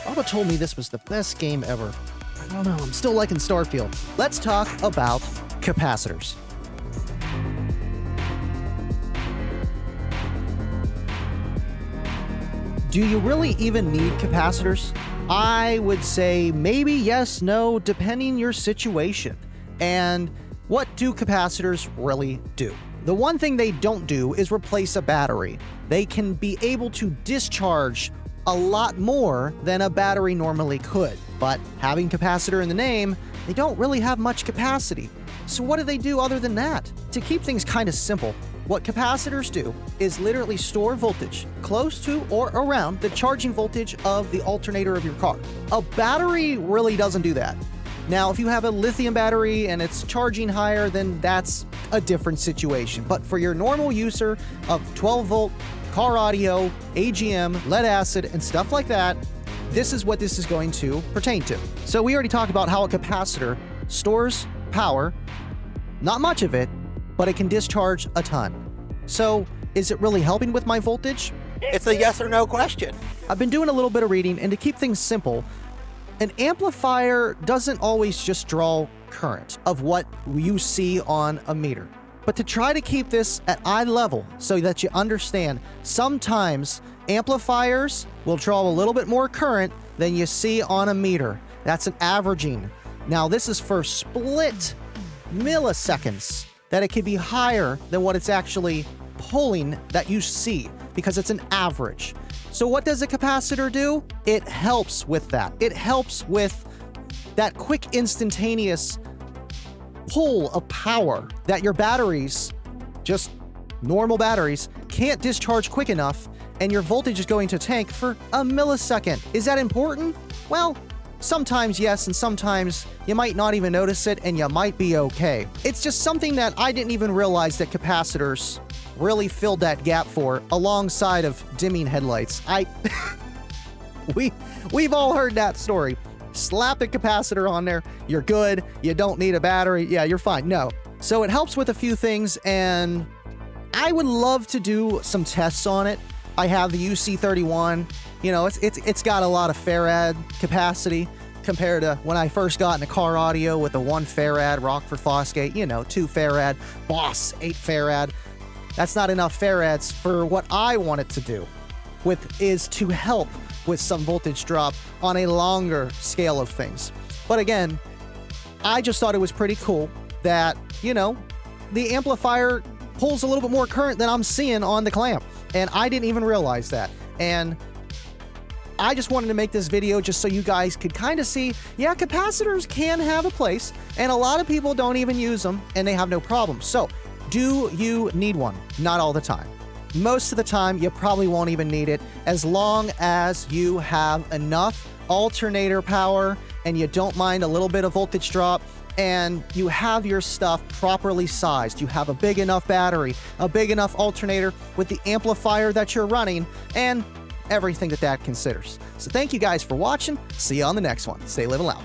Baba told me this was the best game ever. I don't know, I'm still liking Starfield. Let's talk about capacitors. Do you really even need capacitors? I would say maybe yes, no, depending your situation. And what do capacitors really do? The one thing they don't do is replace a battery. They can be able to discharge a lot more than a battery normally could. But having capacitor in the name, they don't really have much capacity. So what do they do other than that? To keep things kind of simple, what capacitors do is literally store voltage close to or around the charging voltage of the alternator of your car. A battery really doesn't do that. Now, if you have a lithium battery and it's charging higher, then that's a different situation. But for your normal user of 12-volt car audio, AGM, lead acid, and stuff like that, this is what this is going to pertain to. So we already talked about how a capacitor stores power, not much of it, but it can discharge a ton. So is it really helping with my voltage? It's a yes or no question. I've been doing a little bit of reading, and to keep things simple, an amplifier doesn't always just draw current of what you see on a meter. But to try to keep this at eye level so that you understand, sometimes amplifiers will draw a little bit more current than you see on a meter. That's an averaging. Now, this is for split milliseconds that it could be higher than what it's actually pulling that you see, because it's an average. So what does a capacitor do? It helps with that. It helps with that quick instantaneous pull of power that your batteries, just normal batteries, can't discharge quick enough, and your voltage is going to tank for a millisecond. Is that important? Well, sometimes yes, and sometimes you might not even notice it, and you might be okay. It's just something that I didn't even realize that capacitors really filled that gap for, alongside of dimming headlights. We've all heard that story. Slap a capacitor on there, you're good, you don't need a battery, yeah, you're fine. No. So it helps with a few things, and I would love to do some tests on it. I have the UC31. You know, it's got a lot of farad capacity compared to when I first got into car audio with the 1 farad Rockford Fosgate, 2 farad, Boss 8 farad. That's not enough farads for what I want it to do, is to help with some voltage drop on a longer scale of things. But again, I just thought it was pretty cool that, the amplifier pulls a little bit more current than I'm seeing on the clamp. And I didn't even realize that. And I just wanted to make this video just so you guys could kind of see, yeah, capacitors can have a place, and a lot of people don't even use them, and they have no problem. So, do you need one? Not all the time. Most of the time, you probably won't even need it, as long as you have enough alternator power and you don't mind a little bit of voltage drop, and you have your stuff properly sized. You have a big enough battery, a big enough alternator with the amplifier that you're running, and everything that considers. So thank you guys for watching. See you on the next one. Stay living loud.